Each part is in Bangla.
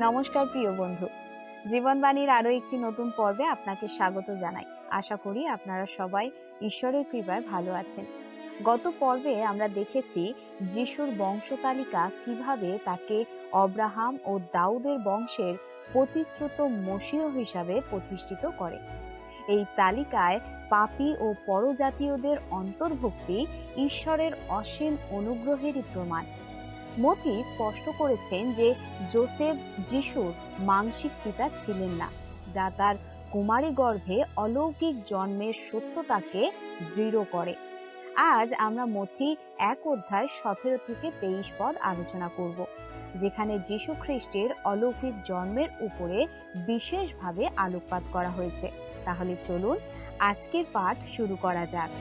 নমস্কার প্রিয় বন্ধু, জীবনবাণীর আরো একটি নতুন পর্বে আপনাকে স্বাগত জানাই। আশা করি আপনারা সবাই ঈশ্বরের কৃপায় ভালো আছেন। গত পর্বে আমরা দেখেছি যিশুর বংশতালিকা কিভাবে তাকে অব্রাহাম ও দাউদের বংশের প্রতিশ্রুত মসীহ হিসাবে প্রতিষ্ঠিত করে। এই তালিকায় পাপী ও পরজাতীয়দের অন্তর্ভুক্তি ঈশ্বরের অসীম অনুগ্রহেরই প্রমাণ। মথি স্পষ্ট করেছেন যে যোসেফ যিশুর মাংসিক পিতা ছিলেন না, যা তার কুমারী গর্ভে অলৌকিক জন্মের সত্যতাকে দৃঢ় করে। আজ আমরা মথি 1:17-23 আলোচনা করব, যেখানে যিশু খ্রিস্টের অলৌকিক জন্মের উপরে বিশেষভাবে আলোকপাত করা হয়েছে। তাহলে চলুন আজকের পাঠ শুরু করা যাক।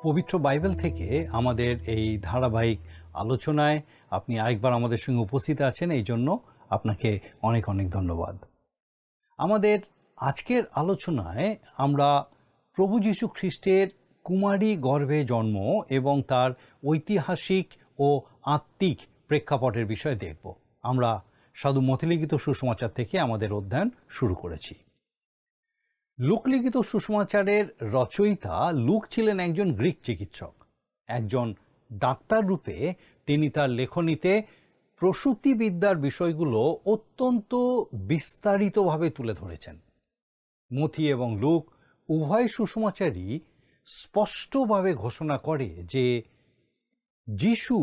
পবিত্র বাইবেল থেকে আমাদের এই ধারাবাহিক আলোচনায় আপনি আরেকবার আমাদের সঙ্গে উপস্থিত আছেন, এই জন্য আপনাকে অনেক অনেক ধন্যবাদ। আমাদের আজকের আলোচনায় আমরা প্রভু যীশু খ্রিস্টের কুমারী গর্ভে জন্ম এবং তার ঐতিহাসিক ও আত্মিক প্রেক্ষাপটের বিষয় দেখব। আমরা সাধু মথিলিখিত সুসমাচার থেকে আমাদের অধ্যয়ন শুরু করেছি। লোকলিখিত সুসমাচারের রচয়িতা লুক ছিলেন একজন গ্রিক চিকিৎসক। একজন ডাক্তার রূপে তিনি তার লেখনীতে প্রসূতিবিদ্যার বিষয়গুলো অত্যন্ত বিস্তারিতভাবে তুলে ধরেছেন। মথি এবং লুক উভয় সুসমাচারই স্পষ্টভাবে ঘোষণা করে যে যিশু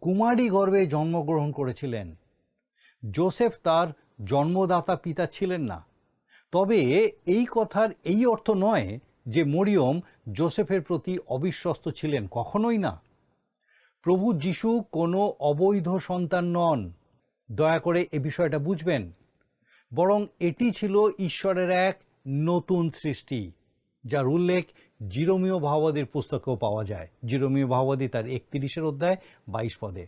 কুমারী গর্ভে জন্মগ্রহণ করেছিলেন। যোসেফ তার জন্মদাতা পিতা ছিলেন না। তবে এই কথার এই অর্থ নয় যে মরিয়ম যোসেফের প্রতি অবিশ্বস্ত ছিলেন, কখনোই না। প্রভু যিশু কোনো অবৈধ সন্তান নন, দয়া করে এ বিষয়টা বুঝবেন। বরং এটি ছিল ঈশ্বরের এক নতুন সৃষ্টি, যার উল্লেখ জিরোমীয় ভাববাদীর পুস্তকেও পাওয়া যায়। জিরোমীয় ভাববাদী তার 31-22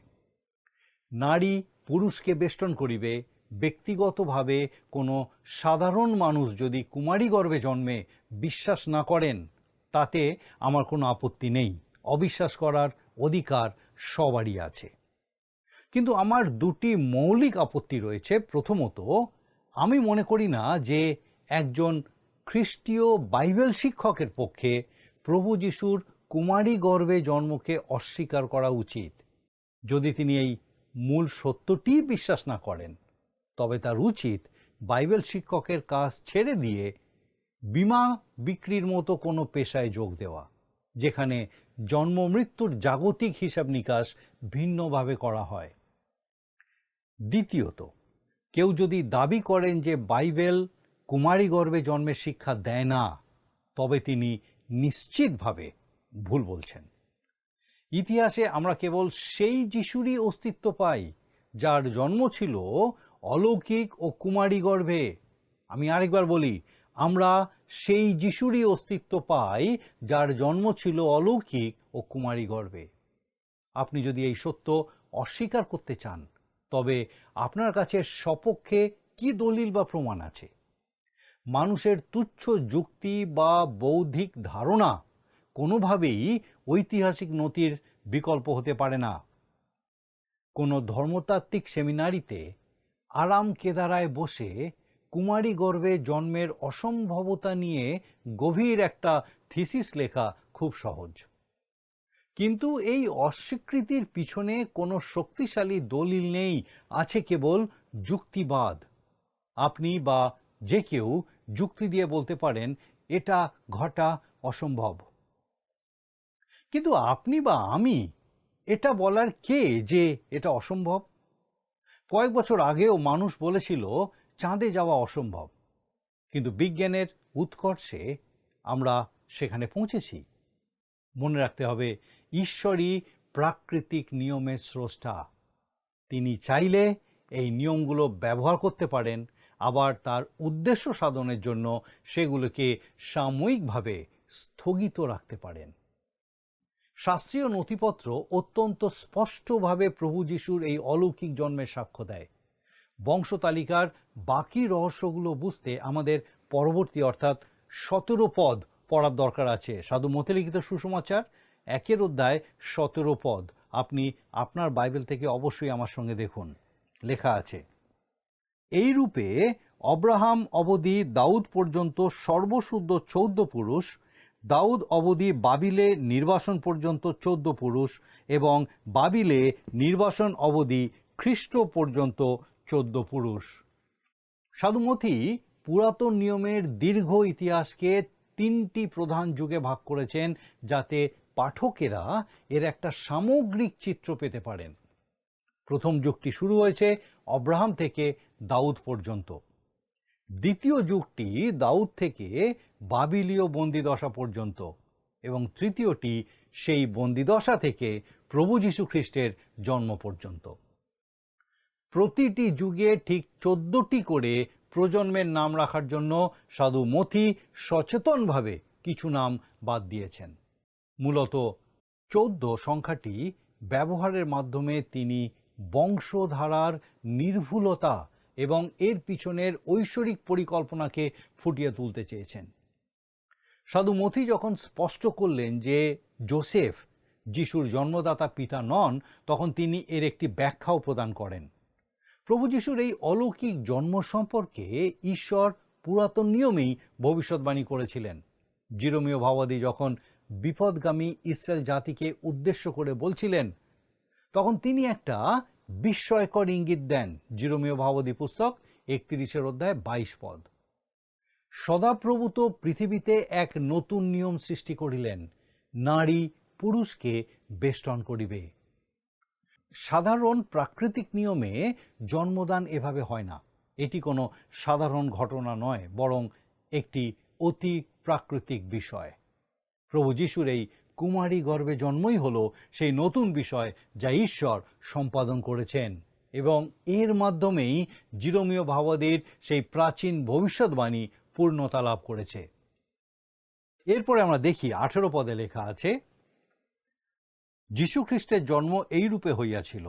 নারী পুরুষকে বেষ্টন করিবে। ব্যক্তিগতভাবে কোনো সাধারণ মানুষ যদি কুমারী গর্ভে জন্মে বিশ্বাস না করেন, তাতে আমার কোনো আপত্তি নেই। অবিশ্বাস করার অধিকার সবারই আছে। কিন্তু আমার দুটি মৌলিক আপত্তি রয়েছে। প্রথমত, আমি মনে করি না যে একজন খ্রিস্টীয় বাইবেল শিক্ষকের পক্ষে প্রভু যিশুর কুমারী গর্ভে জন্মকে অস্বীকার করা উচিত। যদি তিনি এই মূল সত্যটি বিশ্বাস না করেন, তবে তার উচিত বাইবেল শিক্ষকের কাজ ছেড়ে দিয়ে বীমা বিক্রির মতো কোনো পেশায় যোগ দেওয়া, যেখানে জন্ম মৃত্যুর জাগতিক হিসাব নিকাশ ভিন্নভাবে করা হয়। দ্বিতীয়ত, কেউ যদি দাবি করেন যে বাইবেল কুমারী গর্ভে জন্মের শিক্ষা দেয় না, তবে তিনি নিশ্চিতভাবে ভুল বলছেন। ইতিহাসে আমরা কেবল সেই যিশুরই অস্তিত্ব পাই যার জন্ম ছিল অলৌকিক ও কুমারী গর্ভে। আমি আরেকবার বলি, আমরা সেই যিশুরই অস্তিত্ব পাই যার জন্ম ছিল অলৌকিক ও কুমারী গর্ভে। আপনি যদি এই সত্য অস্বীকার করতে চান, তবে আপনার কাছে সপক্ষে কি দলিল বা প্রমাণ আছে? মানুষের তুচ্ছ যুক্তি বা বৌদ্ধিক ধারণা কোনোভাবেই ঐতিহাসিক নথির বিকল্প হতে পারে না। কোনো ধর্মতাত্ত্বিক সেমিনারিতে আরাম কেদারায় বসে কুমারী গর্ভে জন্মের অসম্ভবতা নিয়ে গভীর একটা থিসিস লেখা খুব সহজ। কিন্তু এই অস্বীকৃতির পিছনে কোনো শক্তিশালী দলিল নেই, আছে কেবল যুক্তিবাদ। আপনি বা যে কেউ যুক্তি দিয়ে বলতে পারেন এটা ঘটা অসম্ভব। কিন্তু আপনি বা আমি এটা বলার কে যে এটা অসম্ভব? কয়েক বছর আগেও মানুষ বলেছিল চাঁদে যাওয়া অসম্ভব, কিন্তু বিজ্ঞানের উৎকর্ষে আমরা সেখানে পৌঁছেছি। মনে রাখতে হবে, ঈশ্বরই প্রাকৃতিক নিয়মের স্রষ্টা। তিনি চাইলে এই নিয়মগুলো ব্যবহার করতে পারেন, আবার তার উদ্দেশ্য সাধনের জন্য সেগুলোকে সাময়িকভাবে স্থগিত রাখতে পারেন। শাস্ত্রীয় নথিপত্র অত্যন্ত স্পষ্টভাবে প্রভু যিশুর এই অলৌকিক জন্মের সাক্ষ্য দেয়। বংশতালিকার বাকি রহস্যগুলো বুঝতে আমাদের পরবর্তী অর্থাৎ 17 পদ পড়ার দরকার আছে। সাধু মথে লিখিত সুসমাচার 1 অধ্যায় 17 পদ আপনি আপনার বাইবেল থেকে অবশ্যই আমার সঙ্গে দেখুন। লেখা আছে, এই রূপে অব্রাহাম অবধি দাউদ পর্যন্ত সর্বশুদ্ধ 14 পুরুষ, দাউদ অবধি বাবিলে নির্বাসন পর্যন্ত 14 পুরুষ এবং বাবিলে নির্বাসন অবধি খ্রিস্ট পর্যন্ত 14 পুরুষ। সাধু মথি পুরাতন নিয়মের দীর্ঘ ইতিহাসকে 3টি প্রধান যুগে ভাগ করেছেন, যাতে পাঠকেরা এর একটা সামগ্রিক চিত্র পেতে পারেন। প্রথম যুগটি শুরু হয়েছে অব্রাহাম থেকে দাউদ পর্যন্ত। দ্বিতীয় যুগটি দাউদ থেকে বাবিলীয় বন্দিদশা পর্যন্ত এবং তৃতীয়টি সেই বন্দিদশা থেকে প্রভু যীশু খ্রিস্টের জন্ম পর্যন্ত। প্রতিটি যুগে ঠিক 14টি করে প্রজন্মের নাম রাখার জন্য সাধু মথি সচেতনভাবে কিছু নাম বাদ দিয়েছেন। মূলত 14 সংখ্যাটি ব্যবহারের মাধ্যমে তিনি বংশধারার নির্ভুলতা এবং এর পিছনের ঐশ্বরিক পরিকল্পনাকে ফুটিয়ে তুলতে চেয়েছেন। সাধু মথি যখন স্পষ্ট করলেন যে যোসেফ যিশুর জন্মদাতা পিতা নন, তখন তিনি এর একটি ব্যাখ্যাও প্রদান করেন। প্রভু যিশুর এই অলৌকিক জন্ম সম্পর্কে ঈশ্বর পুরাতন নিয়মেই ভবিষ্যৎবাণী করেছিলেন। জিরোমীয় ভাবাদী যখন বিপদগামী ইসরায়েল জাতিকে উদ্দেশ্য করে বলছিলেন, তখন তিনি একটা বিস্ময়কর ইঙ্গিত দেন। জিরোমীয় ভাবাদী পুস্তক 31 অধ্যায় 22 পদ, সদাপ্রভূত পৃথিবীতে এক নতুন নিয়ম সৃষ্টি করিলেন, নারী পুরুষকে বেষ্টন করিবে। সাধারণ প্রাকৃতিক নিয়মে জন্মদান এভাবে হয় না। এটি কোনো সাধারণ ঘটনা নয়, বরং একটি অতি প্রাকৃতিক বিষয়। প্রভু যিশুর এই কুমারী গর্ভে জন্মই হলো সেই নতুন বিষয় যা ঈশ্বর সম্পাদন করেছেন, এবং এর মাধ্যমেই জিরোমীয় ভাবাদীর সেই প্রাচীন ভবিষ্যৎবাণী পূর্ণতা লাভ করেছে। এরপরে আমরা দেখি 18 পদে লেখা আছে, যীশু খ্রিস্টের জন্ম এই রূপে হইয়াছিল,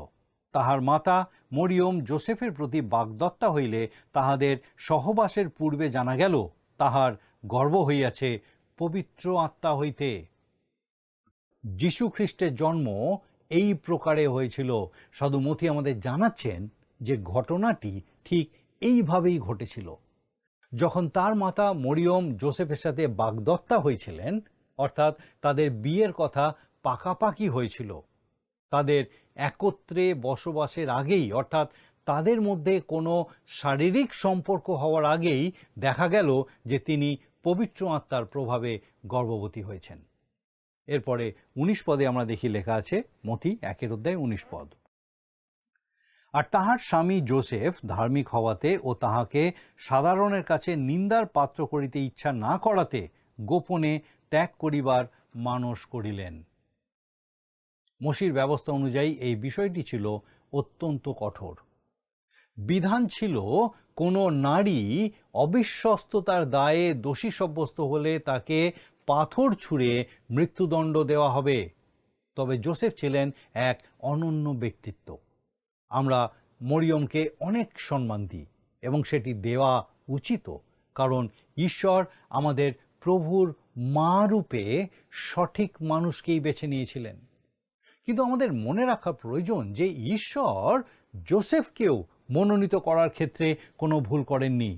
তাহার মাতা মরিয়ম যোসেফের প্রতি বাগদত্তা হইলে তাহাদের সহবাসের পূর্বে জানা গেল, তাহার গর্ভ হইয়াছে পবিত্র আত্মা হইতে। যীশু খ্রিস্টের জন্ম এই প্রকারে হয়েছিল। সাধু মথি আমাদের জানাচ্ছেন যে ঘটনাটি ঠিক এইভাবেই ঘটেছিল। যখন তার মাতা মরিয়ম যোসেফের সাথে বাগদত্তা হয়েছিলেন, অর্থাৎ তাদের বিয়ের কথা পাকাপাকি হয়েছিল, তাদের একত্রে বসবাসের আগেই, অর্থাৎ তাদের মধ্যে কোনো শারীরিক সম্পর্ক হওয়ার আগেই দেখা গেল যে তিনি পবিত্র আত্মার প্রভাবে গর্ভবতী হয়েছেন। এরপরে 19 পদে আমরা দেখি লেখা আছে, মথি 1 অধ্যায় 19 পদ, আর তাহার স্বামী যোসেফ ধার্মিক হওয়াতে ও তাহাকে সাধারণের কাছে নিন্দার পাত্র করিতে ইচ্ছা না করাতে গোপনে ত্যাগ করিবার মানস করিলেন। মসির ব্যবস্থা অনুযায়ী এই বিষয়টি ছিল অত্যন্ত কঠোর। বিধান ছিল কোনো নারী অবিশ্বস্ততার দায়ে দোষী সাব্যস্ত হলে তাকে পাথর ছুঁড়ে মৃত্যুদণ্ড দেওয়া হবে। তবে যোসেফ ছিলেন এক অনন্য ব্যক্তিত্ব। আমরা মরিয়মকে অনেক সম্মান দিই এবং সেটি দেওয়া উচিত, কারণ ঈশ্বর আমাদের প্রভুর মা রূপে সঠিক মানুষকেই বেছে নিয়েছিলেন। কিন্তু আমাদের মনে রাখা প্রয়োজন যে ঈশ্বর যোসেফকেও মনোনীত করার ক্ষেত্রে কোনো ভুল করেননি।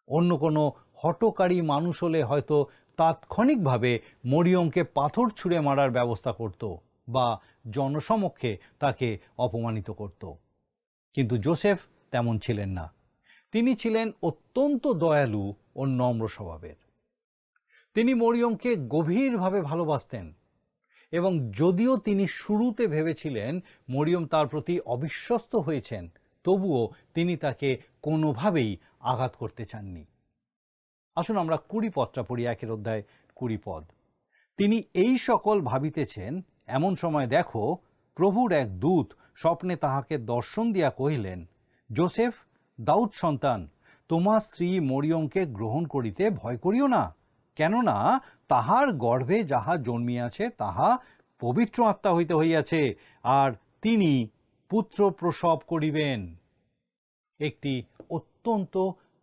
অন্য কোনো হঠকারী মানুষ হলে হয়তো তাৎক্ষণিকভাবে মরিয়মকে পাথর ছুঁড়ে মারার ব্যবস্থা করত বা জনসমক্ষে তাকে অপমানিত করত, কিন্তু যোসেফ তেমন ছিলেন না। তিনি ছিলেন অত্যন্ত দয়ালু ও নম্র স্বভাবের। তিনি মরিয়মকে গভীরভাবে ভালোবাসতেন এবং যদিও তিনি শুরুতে ভেবেছিলেন মরিয়ম তার প্রতি অবিশ্বস্ত হয়েছেন, তবুও তিনি তাকে কোনোভাবেই আঘাত করতে চাননি। আসুন আমরা 20 পদটা পড়ি, 1 অধ্যায় 20 পদ। তিনি এই সকল ভাবিতেছেন, এমন সময় দেখো প্রভুর এক দূত স্বপ্নে তাহাকে দর্শন দিয়া কহিলেন, যোসেফ দাউদ সন্তান, তোমার স্ত্রী মরিয়মকে গ্রহণ করিতে ভয় করিও না, কেননা তাহার গর্ভে যাহা জন্মিয়াছে তাহা পবিত্র আত্মা হইতে হইয়াছে, আর তিনি পুত্র প্রসব করিবেন। একটি অত্যন্ত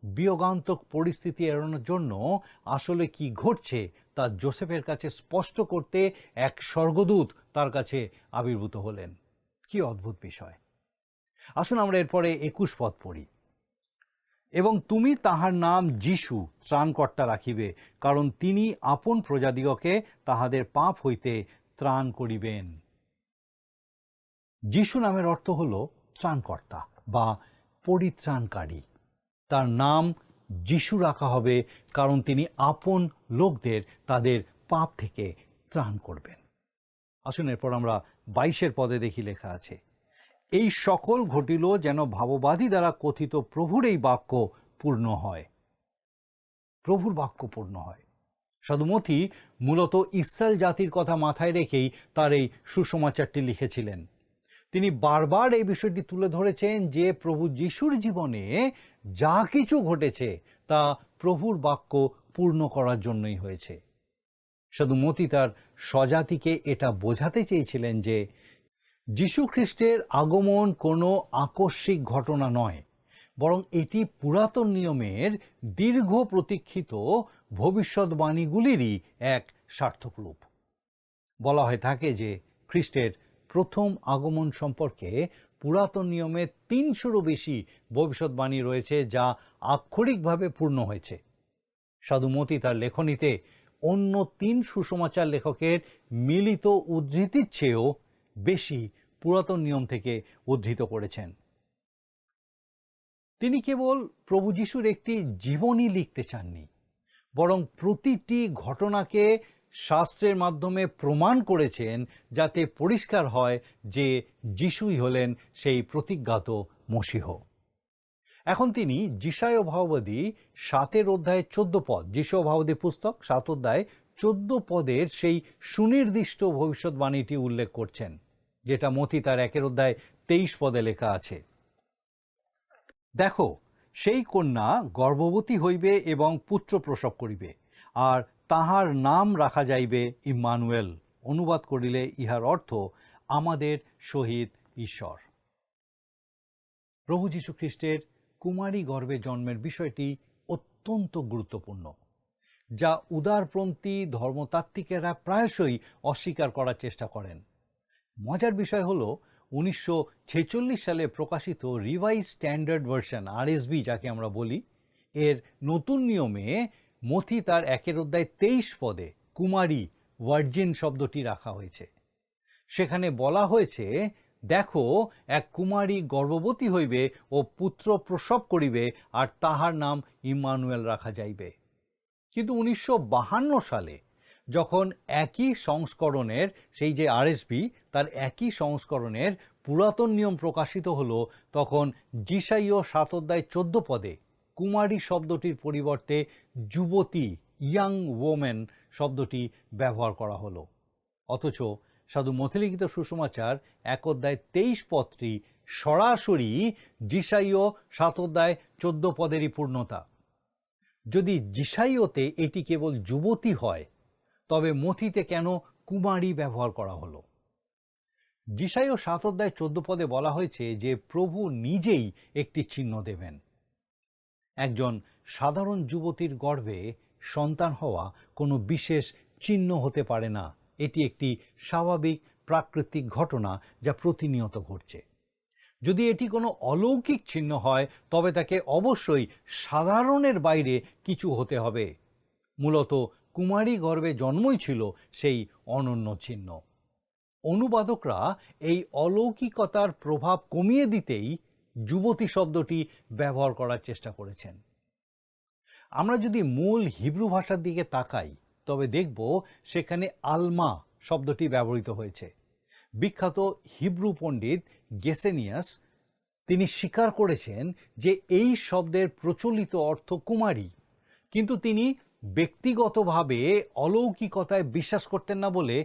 বিয়োগান্তক পরিস্থিতি এড়ানোর জন্য আসলে কি ঘটছে তা যোসেফের কাছে স্পষ্ট করতে এক স্বর্গদূত তার কাছে আবির্ভূত হলেন। কি অদ্ভুত বিষয়! আসুন আমরা এরপরে 21 পদ পড়ি। এবং তুমি তাহার নাম যিশু ত্রাণকর্তা রাখিবে, কারণ তিনি আপন প্রজাদিগকে তাহাদের পাপ হইতে ত্রাণ করিবেন। যিশু নামের অর্থ হল ত্রাণকর্তা বা পরিত্রাণকারী। তার নাম যিশু রাখা হবে কারণ তিনি আপন লোকদের তাদের পাপ থেকে ত্রাণ করবেন। আসুন এরপর আমরা 22 পদে দেখি লেখা আছে, এই সকল ঘটিল যেন ভাববাদী দ্বারা কথিত প্রভুর এই বাক্য পূর্ণ হয়। প্রভুর বাক্য পূর্ণ হয়। সাধু মথী মূলত ইসরায়েল জাতির কথা মাথায় রেখেই তার এই সুসমাচারটি লিখেছিলেন। তিনি বারবার এই বিষয়টি তুলে ধরেছেন যে প্রভু যিশুর জীবনে যা কিছু ঘটেছে তা প্রভুর বাক্য পূর্ণ করার জন্যই হয়েছে। সাধু মথী তার স্বজাতিকে এটা বোঝাতে চেয়েছিলেন যে যীশু খ্রিস্টের আগমন কোনো আকস্মিক ঘটনা নয়, বরং এটি পুরাতন নিয়মের দীর্ঘ প্রতীক্ষিত ভবিষ্যৎবাণীগুলিরই এক সার্থক রূপ। বলা হয়ে থাকে যে খ্রিস্টের প্রথম আগমন সম্পর্কে পুরাতন নিয়মে 300-রও বেশি ভবিষ্যৎবাণী রয়েছে, যা আক্ষরিকভাবে পূর্ণ হয়েছে। সাধু মথী তার লেখনীতে অন্য 3 সুসমাচার লেখকের মিলিত উদ্ধৃতির চেয়েও বেশি পুরাতন নিয়ম থেকে উদ্ধৃত করেছেন। তিনি কেবল প্রভু যিশুর একটি জীবনী লিখতে চাননি, বরং প্রতিটি ঘটনাকে শাস্ত্রের মাধ্যমে প্রমাণ করেছেন, যাতে পরিষ্কার হয় যে যিশুই হলেন সেই প্রতিজ্ঞাত মসীহ। এখন তিনি যিশায় ভাববাদী 7 অধ্যায়ে 14 পদ, যিশায় ভাববাদী পুস্তক 7 অধ্যায় 14 পদের সেই সুনির্দিষ্ট ভবিষ্যৎবাণীটি উল্লেখ করছেন, যেটা মথী তার 1 অধ্যায় 23 পদে লেখা আছে। দেখো, সেই কন্যা গর্ভবতী হইবে এবং পুত্র প্রসব করিবে, আর তাহার নাম রাখা যাইবে ইম্মানুয়েল। অনুবাদ করিলে ইহার অর্থ আমাদের সহিত ঈশ্বর। প্রভু যীশু খ্রিস্টের কুমারী গর্ভে জন্মের বিষয়টি অত্যন্ত গুরুত্বপূর্ণ, যা উদারপন্থী ধর্মতাত্ত্বিকেরা প্রায়শই অস্বীকার করার চেষ্টা করেন। মজার বিষয় হলো 1946 সালে প্রকাশিত রিভাইজ স্ট্যান্ডার্ড ভার্সন, আরএসভি যাকে আমরা বলি, এর নতুন নিয়মে মথী তার 1 অধ্যায় 23 পদে কুমারী, ভার্জিন শব্দটি রাখা হয়েছে। সেখানে বলা হয়েছে, দেখো, এক কুমারী গর্ভবতী হইবে ও পুত্র প্রসব করিবে, আর তাহার নাম ইম্মানুয়েল রাখা যাইবে। কিন্তু 1952 সালে যখন একই সংস্করণের, সেই যে আরএসভি, তার একই সংস্করণের পুরাতন নিয়ম প্রকাশিত হলো, তখন যিশায় 7 অধ্যায় 14 পদে কুমারী শব্দটির পরিবর্তে যুবতী, ইয়াং ওমেন শব্দটি ব্যবহার করা হলো। অথচ সাধু মথী লিখিত সুসমাচার 1 অধ্যায় 23 পদটি সরাসরি যিশায় 7 অধ্যায় 14 পদেরই পূর্ণতা। যদি যিশাইতে এটি কেবল যুবতী হয়, তবে মথীতে কেন কুমারী ব্যবহার করা হলো? যিশায় 7 অধ্যায় 14 পদে বলা হয়েছে যে প্রভু নিজেই একটি চিহ্ন দেবেন। একজন সাধারণ যুবতীর গর্ভে সন্তান হওয়া কোনো বিশেষ চিহ্ন হতে পারে না। এটি একটি স্বাভাবিক প্রাকৃতিক ঘটনা যা প্রতিনিয়ত ঘটছে। যদি এটি কোনো অলৌকিক চিহ্ন হয়, তবে তাকে অবশ্যই সাধারণের বাইরে কিছু হতে হবে। মূলত কুমারী গর্ভে জন্মই ছিল সেই অনন্য চিহ্ন। অনুবাদকরা এই অলৌকিকতার প্রভাব কমিয়ে দিতেই যুবতী শব্দটি ব্যবহার করার চেষ্টা করেছেন। আমরা যদি মূল হিব্রু ভাষার দিকে তাকাই, তবে দেখব সেখানে আলমা শব্দটি ব্যবহৃত হয়েছে। বিখ্যাত হিব্রু পণ্ডিত গেসেনিয়াস তিনি স্বীকার করেছেন যে এই শব্দের প্রচলিত অর্থ কুমারী, কিন্তু তিনি ব্যক্তিগতভাবে অলৌকিকতায় বিশ্বাস করতেন না বলে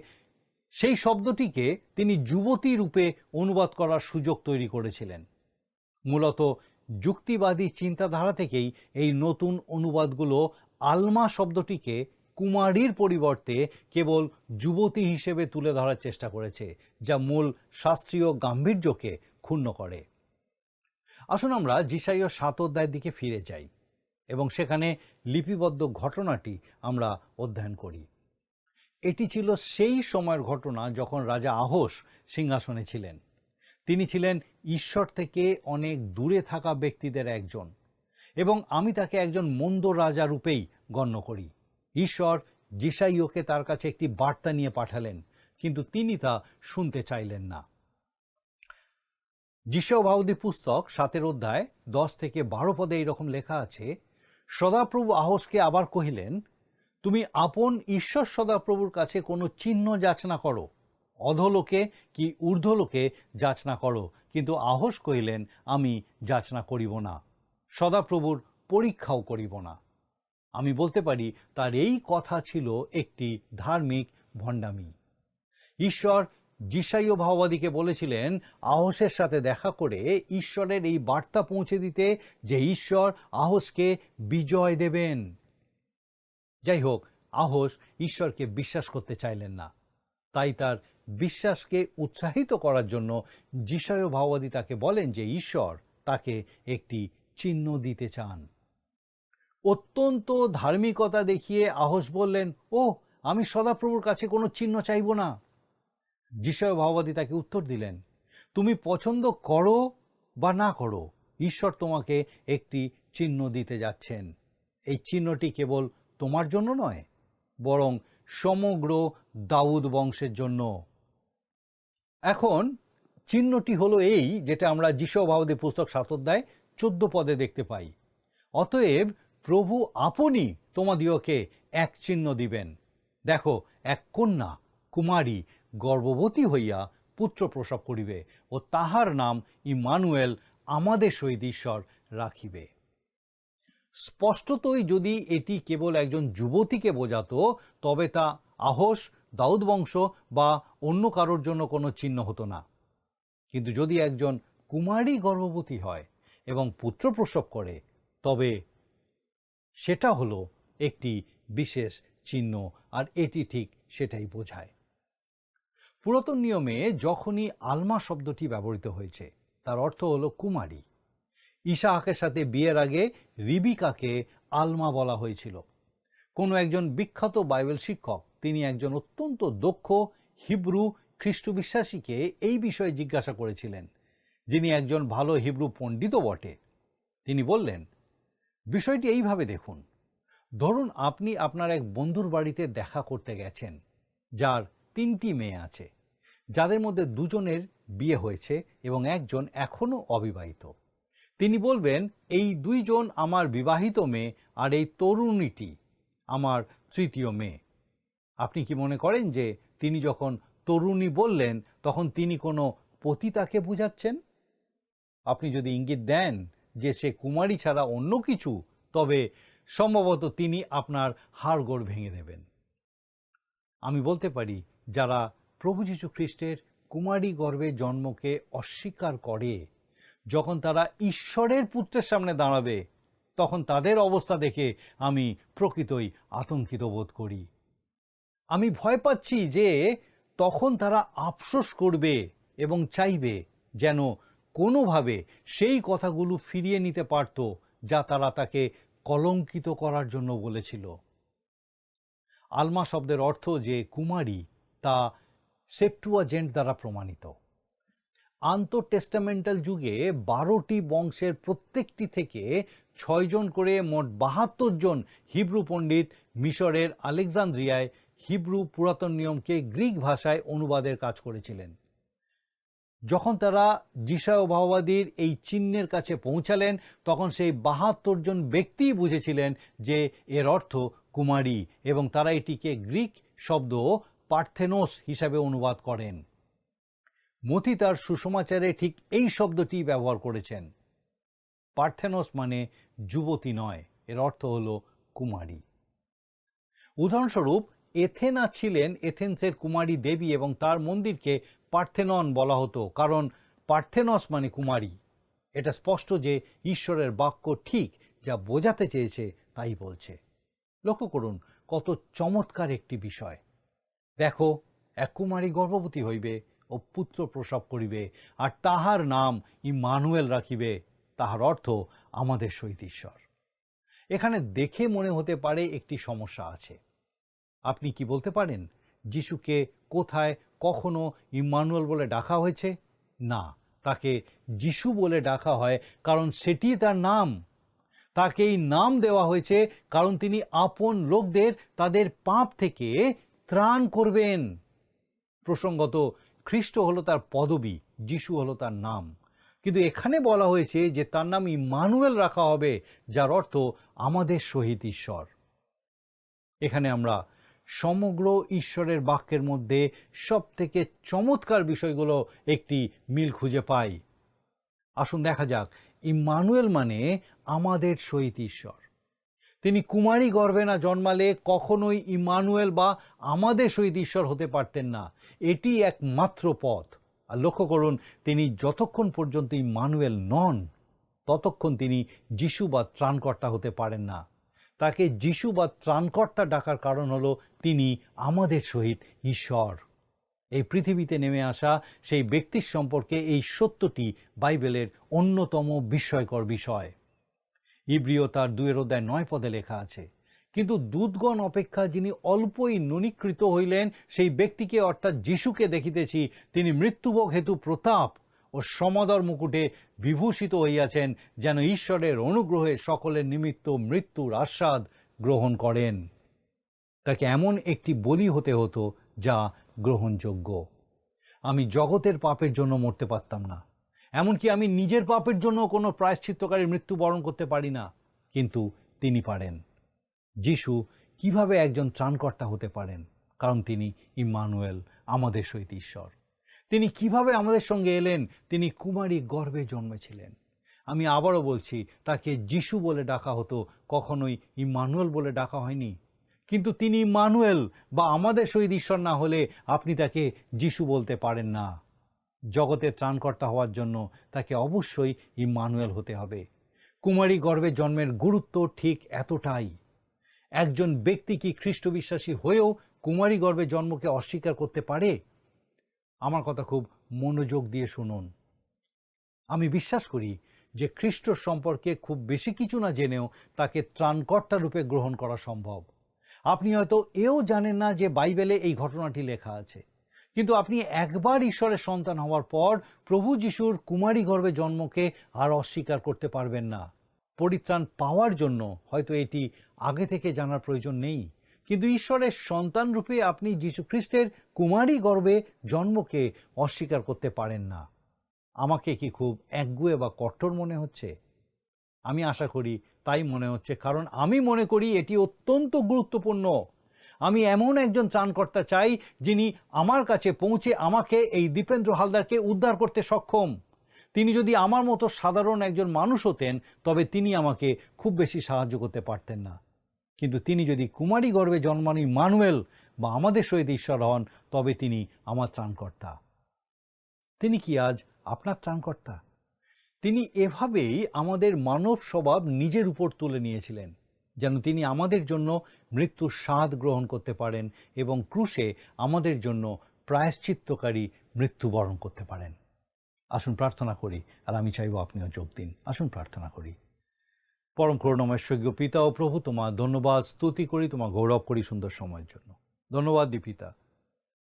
সেই শব্দটিকে তিনি যুবতী রূপে অনুবাদ করার সুযোগ তৈরি করেছিলেন। মূলত যুক্তিবাদী চিন্তাধারা থেকেই এই নতুন অনুবাদগুলো আলমা শব্দটিকে কুমারীর পরিবর্তে কেবল যুবতী হিসেবে তুলে ধরার চেষ্টা করেছে, যা মূল শাস্ত্রীয় গাম্ভীর্যকে ক্ষুণ্ণ করে। আসুন আমরা যিশায় 7 অধ্যায়ের দিকে ফিরে যাই। এবং সেখানে লিপিবদ্ধ ঘটনাটি আমরা অধ্যয়ন করি। এটি ছিল সেই সময়ের ঘটনা যখন রাজা আহোস সিংহাসনে ছিলেন। তিনি ছিলেন ঈশ্বর থেকে অনেক দূরে থাকা ব্যক্তিদের একজন, এবং আমি তাকে একজন মন্দ রাজা রূপেই গণ্য করি। ঈশ্বর যিশাইয়াকে তার কাছে একটি বার্তা নিয়ে পাঠালেন, কিন্তু তিনি তা শুনতে চাইলেন না। যিশায়া ভাববাদী পুস্তক 7 অধ্যায় 10 থেকে 12 পদে এইরকম লেখা আছে, সদাপ্রভু আহোসকে আবার কহিলেন, তুমি আপন ঈশ্বর সদাপ্রভুর কাছে কোনো চিহ্ন যাচনা করো, অধোলোকে কি ঊর্ধ্বলোকে যাচনা করো। কিন্তু আহোস কহিলেন, আমি যাচনা করিব না, সদাপ্রভুর পরীক্ষাও করিব না। আমি বলতে পারি তার এই কথা ছিল একটি ধার্মিক ভণ্ডামি। ঈশ্বর যিশাইয়া ভাববাদীকে বলেছিলেন আহোসের সাথে দেখা করে ঈশ্বরের এই বার্তা পৌঁছে দিতে যে ঈশ্বর আহোসকে বিজয় দেবেন। যাই হোক, আহোস ঈশ্বরকে বিশ্বাস করতে চাইলেন না। তাই তার বিশ্বাসকে উৎসাহিত করার জন্য যিশাইয়া ভাববাদী তাকে বলেন যে ঈশ্বর তাকে একটি চিহ্ন দিতে চান। অত্যন্ত ধার্মিকতা দেখিয়ে আহোস বললেন, ও, আমি সদাপ্রভুর কাছে কোনো চিহ্ন চাইব না। যিশাইয়া ভাববাদী তাকে উত্তর দিলেন, তুমি পছন্দ করো বা না করো, ঈশ্বর তোমাকে একটি চিহ্ন দিতে যাচ্ছেন। এই চিহ্নটি কেবল তোমার জন্য নয়, বরং সমগ্র দাউদ বংশের জন্য। এখন চিহ্নটি হলো এই, যেটা আমরা যিশায়া ভাববাদী পুস্তক 7 অধ্যায় 14 পদে দেখতে পাই, অতএব প্রভু আপনি তোমাদিওকে এক চিহ্ন দিবেন। দেখো, এক কন্যা কুমারী গর্ভবতী হইয়া পুত্র প্রসব করিবে, ও তাহার নাম ইম্মানুয়েল, আমাদের সহিত ঈশ্বর রাখিবে। স্পষ্টতই যদি এটি কেবল একজন যুবতীকে বোঝাতো, তবে তা আহোস, দাউদ বংশ বা অন্য কারোর জন্য কোনো চিহ্ন হতো না। কিন্তু যদি একজন কুমারী গর্ভবতী হয় এবং পুত্র প্রসব করে, তবে সেটা হলো একটি বিশেষ চিহ্ন, আর এটি ঠিক সেটাই বোঝায়। পুরাতন নিয়মে যখনই আলমা শব্দটি ব্যবহৃত হয়েছে, তার অর্থ হলো কুমারী। ইসাহাকের সাথে বিয়ের আগে রিবিকাকে আলমা বলা হয়েছিল। কোনো একজন বিখ্যাত বাইবেল শিক্ষক, তিনি একজন অত্যন্ত দক্ষ হিব্রু খ্রিস্ট বিশ্বাসীকে এই বিষয়ে জিজ্ঞাসা করেছিলেন, যিনি একজন ভালো হিব্রু পণ্ডিতও বটে। তিনি বললেন, বিষয়টি এইভাবে দেখুন, ধরুন আপনি আপনার এক বন্ধুর বাড়িতে দেখা করতে গেছেন, যার 3টি মেয়ে আছে, যাদের মধ্যে 2জনের বিয়ে হয়েছে এবং একজন এখনও অবিবাহিত। তিনি বলবেন, এই 2জন আমার বিবাহিত মেয়ে, আর এই তরুণীটি আমার 3য় মেয়ে। আপনি কি মনে করেন যে তিনি যখন তরুণী বললেন, তখন তিনি কোনো পতিতাকে বোঝাচ্ছেন? আপনি যদি ইঙ্গিত দেন যে সে কুমারী ছাড়া অন্য কিছু, তবে সম্ভবত তিনি আপনার হাড়গোড় ভেঙে দেবেন। আমি বলতে পারি, যারা প্রভু যীশু খ্রিস্টের কুমারী গর্ভে জন্মকে অস্বীকার করে, যখন তারা ঈশ্বরের পুত্রের সামনে দাঁড়াবে, তখন তাদের অবস্থা দেখে আমি প্রকৃতই আতঙ্কিত বোধ করি। আমি ভয় পাচ্ছি যে তখন তারা আফসোস করবে এবং চাইবে যেন কোনোভাবে সেই কথাগুলো ফিরিয়ে নিতে পারত, যা তারা তাকে কলঙ্কিত করার জন্য বলেছিল। আলমা শব্দের অর্থ যে কুমারী, তা সেপ্টুয়াজেন্ট দ্বারা প্রমাণিত। আন্তঃটেস্টামেন্টাল যুগে 12টি বংশের প্রত্যেকটি থেকে 6 জন করে মোট 72 জন হিব্রু পণ্ডিত মিশরের আলেকজান্দ্রিয়ায় হিব্রু পুরাতন নিয়মকে গ্রিক ভাষায় অনুবাদের কাজ করেছিলেন। যখন তারা যিশায়া ভাববাদীর এই চিহ্নের কাছে পৌঁছালেন, তখন সেই 72 জন ব্যক্তিই বুঝেছিলেন যে এর অর্থ কুমারী, এবং তারা এটিকে গ্রিক শব্দ পার্থেনোস হিসাবে অনুবাদ করেন। মথি তার সুসমাচারে ঠিক এই শব্দটি ব্যবহার করেছেন। পার্থেনোস মানে যুবতী নয়, এর অর্থ হলো কুমারী। উদাহরণস্বরূপ, এথেনা ছিলেন এথেন্সের কুমারী দেবী, এবং তার মন্দিরকে পার্থেনন বলা হতো, কারণ পার্থেনস মানে কুমারী। এটা স্পষ্ট যে ঈশ্বরের বাক্য ঠিক যা বোঝাতে চেয়েছে তাই বলছে। লক্ষ্য করুন, কত চমৎকার একটি বিষয়। দেখো, এক কুমারী গর্ভবতী হইবে ও পুত্র প্রসব করিবে, আর তাহার নাম ইম্মানুয়েল রাখিবে। তাহার অর্থ আমাদের সহিত ঈশ্বর। এখানে দেখে মনে হতে পারে একটি সমস্যা আছে। আপনি কি বলতে পারেন যিশুকে কোথায় কখনো ইম্মানুয়েল বলে ডাকা হয়েছে? না, তাকে যিশু বলে ডাকা হয় কারণ সেটি তার নাম। তাকে এই নাম দেওয়া হয়েছে কারণ তিনি আপন লোকদের তাদের পাপ থেকে ত্রাণ করবেন। প্রসঙ্গত, খ্রিস্ট হলো তার পদবী, যিশু হলো তার নাম। কিন্তু এখানে বলা হয়েছে যে তার নাম ইম্মানুয়েল রাখা হবে, যার অর্থ আমাদের সহিত ঈশ্বর। এখানে আমরা সমগ্র ঈশ্বরের বাক্যের মধ্যে সব থেকে চমৎকার বিষয়গুলো একটি মিল খুঁজে পাই। আসুন দেখা যাক, ইম্মানুয়েল মানে আমাদের সহিত ঈশ্বর। তিনি কুমারী গর্ভে না জন্মালে কখনোই ইম্মানুয়েল বা আমাদের সহিত ঈশ্বর হতে পারতেন না। এটি একমাত্র পথ। আর লক্ষ্য করুন, তিনি যতক্ষণ পর্যন্ত ইম্মানুয়েল নন ততক্ষণ তিনি যিশু বা ত্রাণকর্তা হতে পারেন না। তাকে যিশু বা ত্রাণকর্তা ডাকার কারণ হলো তিনি আমাদের সহিত ঈশ্বর। এই পৃথিবীতে নেমে আসা সেই ব্যক্তির সম্পর্কে এই সত্যটি বাইবেলের অন্যতম বিস্ময়কর বিষয়। ইব্রিয় তার 2:9 লেখা আছে, কিন্তু দূতগণ অপেক্ষা যিনি অল্পই ননীকৃত হইলেন সেই ব্যক্তিকে অর্থাৎ যিশুকে দেখিতেছি, তিনি মৃত্যুভোগ হেতু প্রতাপ ও সমাদর মুকুটে বিভূষিত হইয়াছেন, যেন ঈশ্বরের অনুগ্রহে সকলের নিমিত্ত মৃত্যুর আস্বাদ গ্রহণ করেন। তাকে এমন একটি বলি হতে হতো যা গ্রহণযোগ্য। আমি জগতের পাপের জন্য মরতে পারতাম না, এমনকি আমি নিজের পাপের জন্য কোনো প্রায়শ্চিত্তকারী মৃত্যুবরণ করতে পারি না, কিন্তু তিনি পারেন। যিশু কিভাবে একজন ত্রাণকর্তা হতে পারেন? কারণ তিনি ইম্মানুয়েল, আমাদের সহিত ঈশ্বর। তিনি কিভাবে আমাদের সঙ্গে এলেন? তিনি কুমারী গর্ভে জন্মেছিলেন। আমি আবারও বলছি, তাকে যিশু বলে ডাকা হতো, কখনোই ইম্মানুয়েল বলে ডাকা হয়নি। কিন্তু তিনি ইম্মানুয়েল বা আমাদের সহিত ঈশ্বর না হলে আপনি তাকে যিশু বলতে পারেন না। জগতের ত্রাণকর্তা হওয়ার জন্য তাকে অবশ্যই ইম্মানুয়েল হতে হবে। কুমারী গর্ভে জন্মের গুরুত্ব ঠিক এতটাই। একজন ব্যক্তি কি খ্রিস্ট বিশ্বাসী হয়েও কুমারী গর্ভে জন্মকে অস্বীকার করতে পারে? আমার কথা খুব মনোযোগ দিয়ে শুনুন। আমি বিশ্বাস করি যে খ্রিস্ট সম্পর্কে খুব বেশি কিছু না জেনেও তাকে ত্রাণকর্তা রূপে গ্রহণ করা সম্ভব। আপনি হয়তো এও জানেন না যে বাইবেলে এই ঘটনাটি লেখা আছে, কিন্তু আপনি একবার ঈশ্বরের সন্তান হওয়ার পর প্রভু যিশুর কুমারী গর্ভে জন্মকে আর অস্বীকার করতে পারবেন না। পরিত্রাণ পাওয়ার জন্য হয়তো এটি আগে থেকে জানার প্রয়োজন নেই, কিন্তু ঈশ্বরের সন্তান রূপে আপনি যীশু খ্রিস্টের কুমারী গর্ভে জন্মকে অস্বীকার করতে পারেন না। আমাকে কি খুব একগুঁয়ে বা কঠোর মনে হচ্ছে? আমি আশা করি তাই মনে হচ্ছে, কারণ আমি মনে করি এটি অত্যন্ত গুরুত্বপূর্ণ। আমি এমন একজন ত্রাণকর্তা চাই যিনি আমার কাছে পৌঁছে আমাকে, এই দীপেন্দ্র হালদারকে উদ্ধার করতে সক্ষম। তিনি যদি আমার মতো সাধারণ একজন মানুষ হতেন তবে তিনি আমাকে খুব বেশি সাহায্য করতে পারতেন না। কিন্তু তিনি যদি কুমারী গর্ভে জন্মানো ইম্মানুয়েল বা আমাদের সহিত ঈশ্বর হন, তবে তিনি আমার ত্রাণকর্তা। তিনি কি আজ আপনার ত্রাণকর্তা? তিনি এভাবেই আমাদের মানব স্বভাব নিজের উপর তুলে নিয়েছিলেন, যেন তিনি আমাদের জন্য মৃত্যুর স্বাদ গ্রহণ করতে পারেন এবং ক্রুশে আমাদের জন্য প্রায়শ্চিত্তকারী মৃত্যুবরণ করতে পারেন। আসুন প্রার্থনা করি, আর আমি চাইব আপনিও যোগ দিন। আসুন প্রার্থনা করি। পরম করুণাময় স্বর্গীয় পিতা ও প্রভু, তোমার ধন্যবাদ স্তুতি করি, তোমার গৌরব করি সুন্দর সময়ের জন্য। ধন্যবাদ দি পিতা,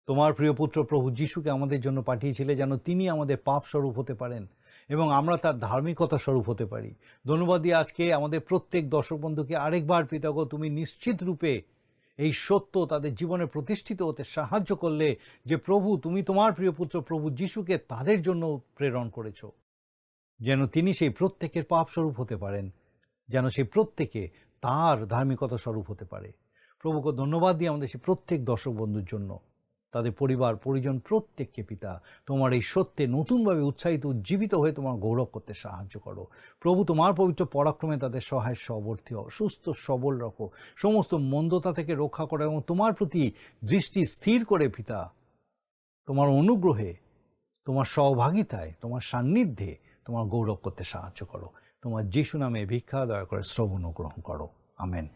তোমার প্রিয় পুত্র প্রভু যিশুকে আমাদের জন্য পাঠিয়েছিলে যেন তিনি আমাদের পাপ স্বরূপ হতে পারেন এবং আমরা তার ধার্মিকতা স্বরূপ হতে পারি। ধন্যবাদ দিয়ে আজকে আমাদের প্রত্যেক দর্শক বন্ধুকে আরেকবার পিতা গো, তুমি নিশ্চিত রূপে এই সত্য তাদের জীবনে প্রতিষ্ঠিত হতে সাহায্য করলে যে প্রভু তুমি তোমার প্রিয় পুত্র প্রভু যিশুকে তাদের জন্য প্রেরণ করেছ, যেন তিনি সেই প্রত্যেকের পাপ স্বরূপ হতে পারেন, যেন সেই প্রত্যেকে তার ধার্মিকতা স্বরূপ হতে পারে। প্রভুকে ধন্যবাদ দিয়ে আমাদের সেই প্রত্যেক দর্শক বন্ধুর জন্য, তাদের পরিবার পরিজন প্রত্যেককে পিতা তোমার এই সত্যে নতুনভাবে উৎসাহিত উজ্জীবিত হয়ে তোমার গৌরব করতে সাহায্য করো। প্রভু তোমার পবিত্র পরাক্রমে তাদের সহায় সবর্তী হও, সুস্থ সবল রাখো, সমস্ত মন্দতা থেকে রক্ষা করো এবং তোমার প্রতি দৃষ্টি স্থির করে পিতা তোমার অনুগ্রহে, তোমার সহভাগিতায়, তোমার সান্নিধ্যে তোমার গৌরব করতে সাহায্য করো। তোমার যিশু নামে ভিক্ষা দয়া করে শ্রবণ গ্রহণ করো। আমেন।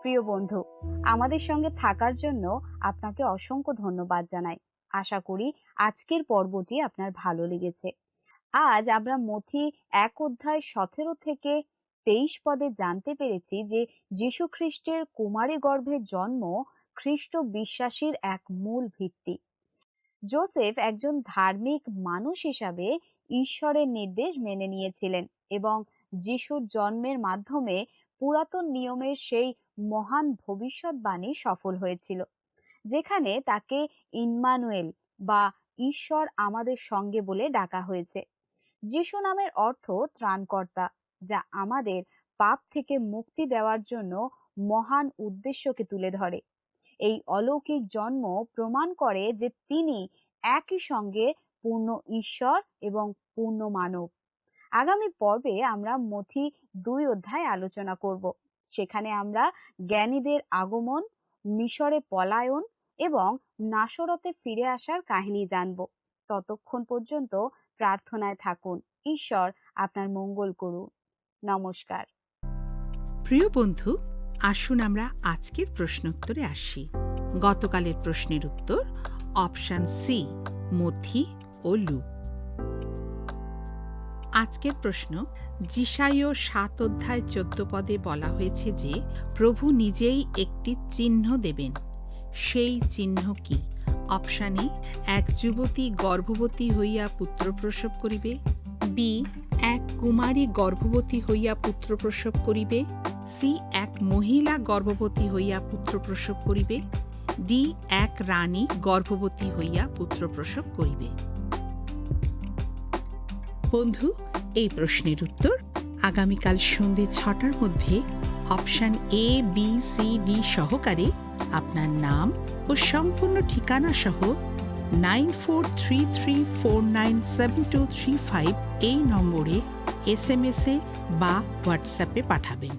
প্রিয় প্রিয় বন্ধু, আমাদের সঙ্গে থাকার জন্য আপনাকে অসংখ্য ধন্যবাদ জানাই। আশা করি আজকের পর্বটি আপনার ভালো লেগেছে। আজ আমরা মথি 1 অধ্যায় 17 থেকে 23 পদে জানতে পেরেছি যে যীশু খ্রিস্টের কুমারী গর্ভে জন্ম খ্রিস্ট বিশ্বাসীর এক মূল ভিত্তি। যোসেফ একজন ধার্মিক মানুষ হিসাবে ঈশ্বরের নির্দেশ মেনে নিয়েছিলেন এবং যিশুর জন্মের মাধ্যমে পুরাতন নিয়মের সেই মহান ভবিষ্যৎবাণী সফল হয়েছিল, যেখানে তাকে ইম্মানুয়েল বা ঈশ্বর আমাদের সঙ্গে বলে ডাকা হয়েছে। যিশু নামের অর্থ ত্রাণকর্তা, যা আমাদের পাপ থেকে মুক্তি দেওয়ার জন্য মহান উদ্দেশ্যকে তুলে ধরে। এই অলৌকিক জন্ম প্রমাণ করে যে তিনি একই সঙ্গে পূর্ণ ঈশ্বর এবং পূর্ণ মানব। আগামী পর্বে আমরা মথি 2 অধ্যায় আলোচনা করব। সেখানে আমরা জ্ঞানীদের আগমন, মিশরে পলায়ন এবং নাসরতে ফিরে আসার কাহিনী জানব। ততক্ষণ পর্যন্ত প্রার্থনায় থাকুন। ঈশ্বর আপনার মঙ্গল করুন। নমস্কার। প্রিয় বন্ধু, আসুন আমরা আজকের প্রশ্নোত্তরে আসি। গতকালের প্রশ্নের উত্তর অপশন সি, মথি ও লুক। আজকের প্রশ্ন, যিশাইয় 7 অধ্যায় 14 পদে বলা হয়েছে যে প্রভু নিজেই একটি চিহ্ন দেবেন। সেই চিহ্ন কি? অপশন এ, এক যুবতী গর্ভবতী হইয়া পুত্র প্রসব করিবে। বি, এক কুমারী গর্ভবতী হইয়া পুত্র প্রসব করিবে। সি, এক মহিলা গর্ভবতী হইয়া পুত্র প্রসব করিবে। ডি, এক রানী গর্ভবতী হইয়া পুত্র প্রসব করিবে। বন্ধু, এই প্রশ্নের উত্তর আগামীকাল সন্ধ্যে 6টার মধ্যে option A, B, C, D সহকারে আপনার নাম ও সম্পূর্ণ ঠিকানা সহ 9433497235 এই নম্বরে SMS-এ বা হোয়াটসঅ্যাপে পাঠাবেন।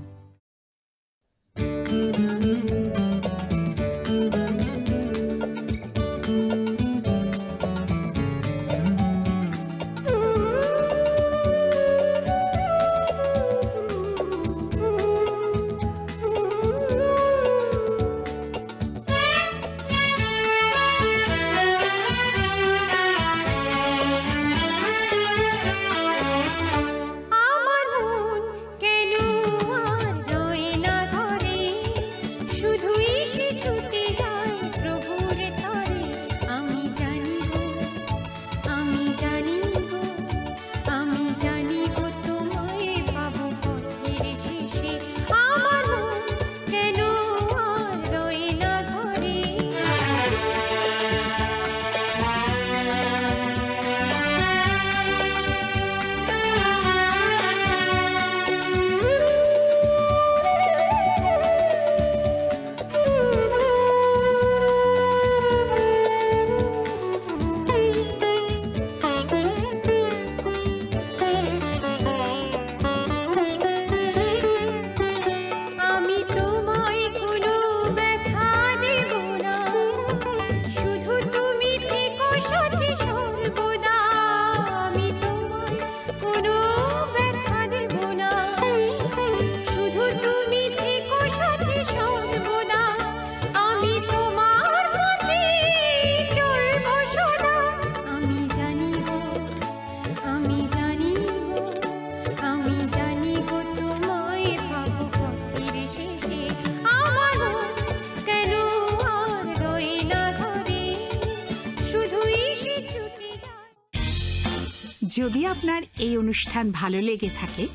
যদি আপনার এই অনুষ্ঠান ভালো লেগে থাকে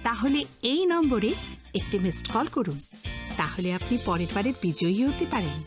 তাহলে এই নম্বরে একটি মিসড কল করুন। তাহলে আপনি পরের বারের বিজয়ী হতে পারেন।